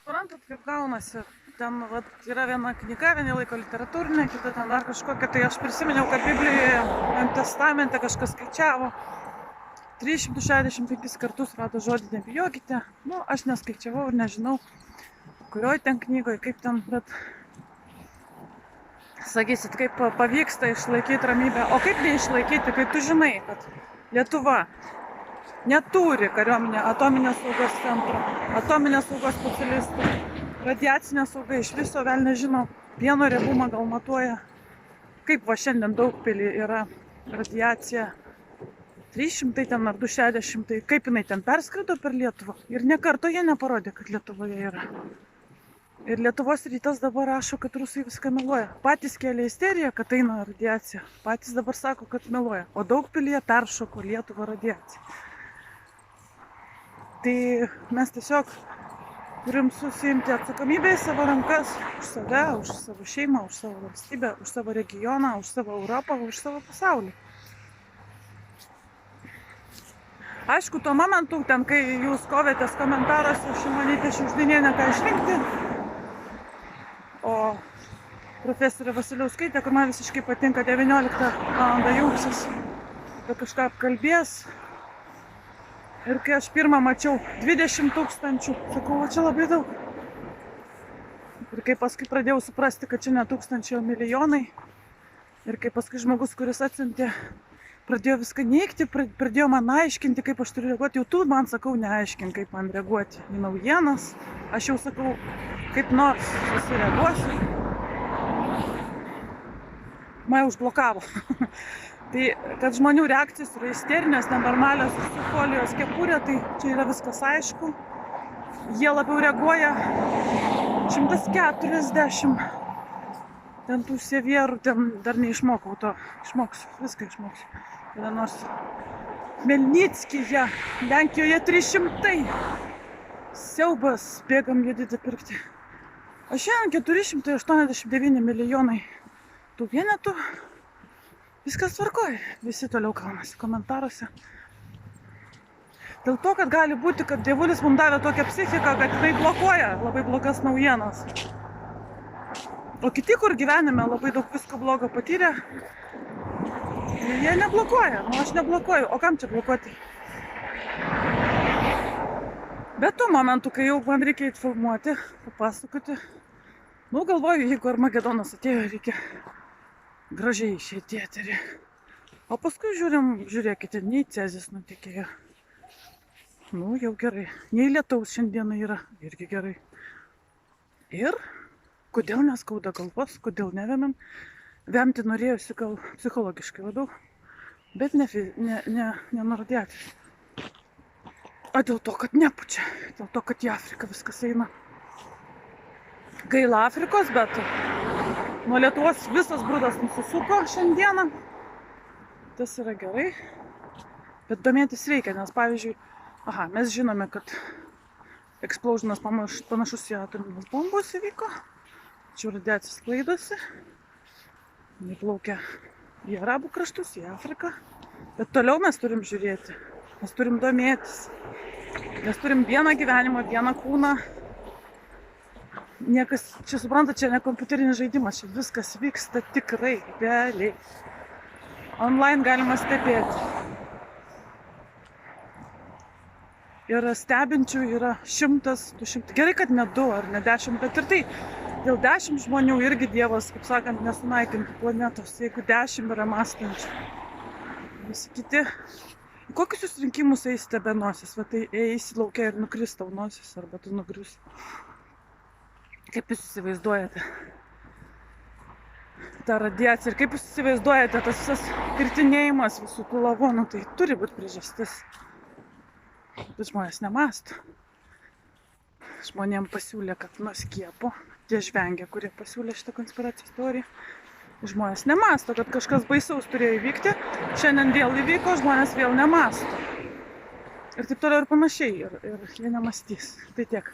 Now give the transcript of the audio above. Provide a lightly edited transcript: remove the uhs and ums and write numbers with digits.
Suprantat, kaip gaunasi. Ten vat, yra viena knyga, vieni laiko literatūrinė, kita ten dar kažkokia. Tai aš prisiminiau, kad Biblijoje, testamente kažkas skaičiavo. 365 kartus rado žodį nebijokite. Nu, aš neskaičiavau ir nežinau, kurioj ten knygoje, kaip ten, bet sakysit, kaip pavyksta išlaikyti ramybę. O kaip neišlaikyti, kai tu žinai, kad Lietuva neturi kariuomenė atominės saugos centro, atominės saugos specialistų, radiacinė sauga iš viso vėl nežino, pieno riebumą gal matuoja. Kaip va šiandien Daugpily yra radiacija 300 ten ar 260, tai kaip jinai ten perskrido per Lietuvą ir nė karto jie neparodė, kad Lietuvoje yra. Ir Lietuvos rytas dabar rašo, kad rusai viską meluoja. Patys kėlė isteriją, kad eina radiacija. Patys dabar sako, kad meluoja. O Daugpilyje peršoko Lietuvą radiacija. Tai mes tiesiog turim susiimti atsakomybę į savo rankas už save, už savo šeimą, už savo valstybę, už savo regioną, už savo Europą, už savo pasaulį. Aišku, tuo momentu, ten, kai jūs kovėtės komentaruose Šimonytė Šiugždinienė ką išrinkti, o profesorė Vasiliauskaitė, kur man visiškai patinka, 19 valandą jungsis, kad kažką apkalbės. Ir kai aš pirmą mačiau 20 000, sakau, o čia labai daug. Ir kai paskui pradėjau suprasti, kad čia ne tūkstančiai, o milijonai. Ir kai paskui žmogus, kuris atsiuntė, pradėjo viską neigti, pradėjo man aiškinti, kaip aš turiu reaguoti. Jau tu man sakau, neaiškink, kaip man reaguoti į naujienas. Aš jau sakau, kaip nors susireaguosiu. Mane užblokavo. Tai, kad žmonių reakcijos yra isterinės, nenormalios, su folijos kepurė, tai čia yra viskas aišku. Jie labiau reaguoja 140. Ten tų sevierų, ten dar neišmokau to. Išmoksiu, viską išmoksiu. Kada nors Melnickyje, Lenkijoje 300. Siaubas, bėgam judyti pirkti. O šiandien 489 milijonai tų vienetų. Viskas tvarkoj, visi toliau kalnasi komentaruose. Dėl to, kad gali būti, kad dievulis mums davė tokią psichiką, kad jinai blokuoja labai blogas naujienas. O kiti, kur gyvenime labai daug visko blogo patyrė, jie neblokuoja. Nu, aš neblokuoju. O kam čia blokuoti? Bet tuo momentu, kai jau man reikia filmuoti, papasakoti, nu galvoju, jeigu Armagedonas atėjo, reikia gražiai išeiti į eterį. O paskui žiūrėkite, nei Cezis nutekėjo. Nu, jau gerai. Nei lietaus šiandieną yra, irgi gerai. Ir kodėl neskauda galvos, kodėl nevėmėm. Vemti norėjusi gal psichologiškai labiau, bet ne nuo radiacijos. O dėl to, kad nepučia, dėl to, kad į Afriką viskas eina. Gaila Afrikos, bet nuo Lietuvos visas brudas nusisuko šiandieną. Tas yra gerai. Bet domėtis reikia, nes pavyzdžiui, mes žinome, kad explosionas panašus į atominės bombos įvyko. Čia radiacija sklaidosi. Jie plaukia į Arabų kraštus, į Afriką. Bet toliau mes turim žiūrėti. Mes turim domėtis. Mes turim vieną gyvenimą, vieną kūną. Niekas, čia supranta, čia ne kompiuterinis žaidimas, čia viskas vyksta tikrai, realiai. Online galima stebėti. Ir stebinčių yra 100, 200. Gerai, kad ne 2 ar ne 10, bet ir tai dėl 10 žmonių irgi Dievas, kaip sakant, nesunaikinti planetos, jeigu 10 yra mąstančių. Visi kiti. Kokius jūs rinkimus eisite be nosis? Va tai eisi laukia ir nukris tau nosis, arba tu nugriusi. Kaip jūs įsivaizduojate tą radiaciją ir kaip jūs įsivaizduojate tas visas kirtinėjimas visų tų lavonų, tai turi būti priežastis. Bet žmonės nemąsto. Žmonėm pasiūlė, kad nuo skiepo, tie žvengia, kurie pasiūlė šitą konspiracijos teoriją. Žmonės nemąsto, kad kažkas baisaus turėjo įvykti, šiandien vėl įvyko, žmonės vėl nemąsto. Ir taip toliau ir panašiai, ir jie nemąstys. Tai tiek.